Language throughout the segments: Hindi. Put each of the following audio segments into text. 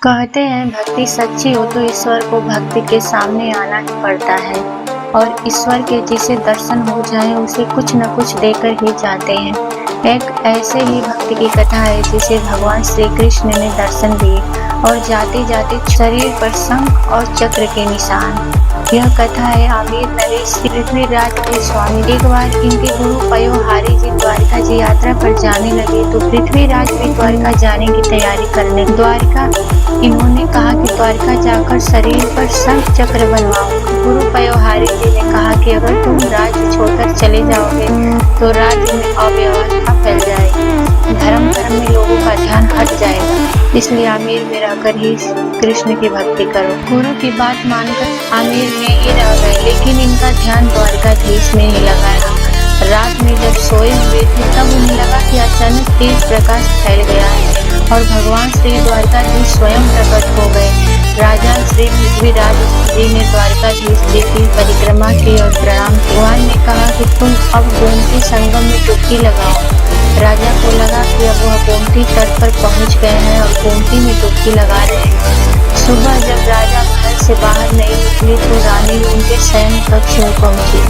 कहते हैं भक्ति सच्ची हो तो ईश्वर को भक्ति के सामने आना ही पड़ता है और ईश्वर के जिसे दर्शन हो जाए उसे कुछ न कुछ देकर ही जाते हैं। एक ऐसे ही भक्ति की कथा है जिसे भगवान श्री कृष्ण ने दर्शन दिए और जाते जाते शरीर पर शंख और चक्र के निशान। यह कथा है आमिर नरेश पृथ्वीराज के स्वामी। एक बार इनके गुरु पयोहारी जी द्वारिका जी यात्रा पर जाने लगे तो पृथ्वीराज भी द्वारिका जाने की तैयारी करने द्वारिका इन्होंने कहा कि द्वारिका जाकर शरीर पर शंख चक्र बनवाऊंगा। गुरु पयोहारी जी ने कहा कि अगर तुम राज्य छोड़कर चले जाओगे तो राज्य में अव्यवस्था फैल जाएगी, धर्म में लोगों का ध्यान हट जाएगा, इसलिए आमेर में रहकर ही कृष्ण की भक्ति करो। गुरु की बात मानकर आमेर में ही रह गए, लेकिन इनका ध्यान द्वारिकाधीश में ही लगा रहा। रात में जब सोए हुए थे तब उन्हें लगा कि अचानक तेज प्रकाश फैल गया है और भगवान श्री द्वारिकाधीश स्वयं प्रकट हो गए। राजा श्री पृथ्वीराज जी ने द्वारिकाधीश जी की परिक्रमा की और प्रणाम किया। भगवान ने कहा कि तुम अब गोमती संगम में डुबकी लगाओ। राजा को लगा कि अब वह गोमती तट पर पहुंच गए हैं और गोमती में डुबकी लगा रहे हैं। सुबह जब राजा महल से बाहर नहीं निकले तो रानी उनके शयन कक्ष में पहुंची।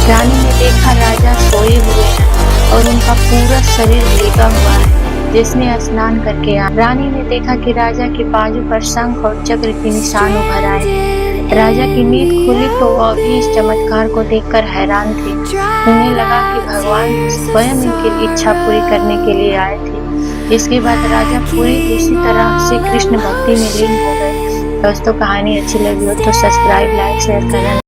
रानी ने देखा राजा सोए हुए हैं और उनका पूरा शरीर भीगा हुआ है, जिसने स्नान करके आया। रानी ने देखा कि राजा के बाजू पर शंख और चक्र के निशान उभर आए। राजा की नींद खुली तो वह भी इस चमत्कार को देखकर हैरान थे। उन्हें लगा कि भगवान स्वयं इनकी इच्छा पूरी करने के लिए आए थे। इसके बाद राजा पूरी उसी तरह से कृष्ण भक्ति में लीन हो गए। दोस्तों, कहानी अच्छी लगी हो तो सब्सक्राइब, लाइक, शेयर करना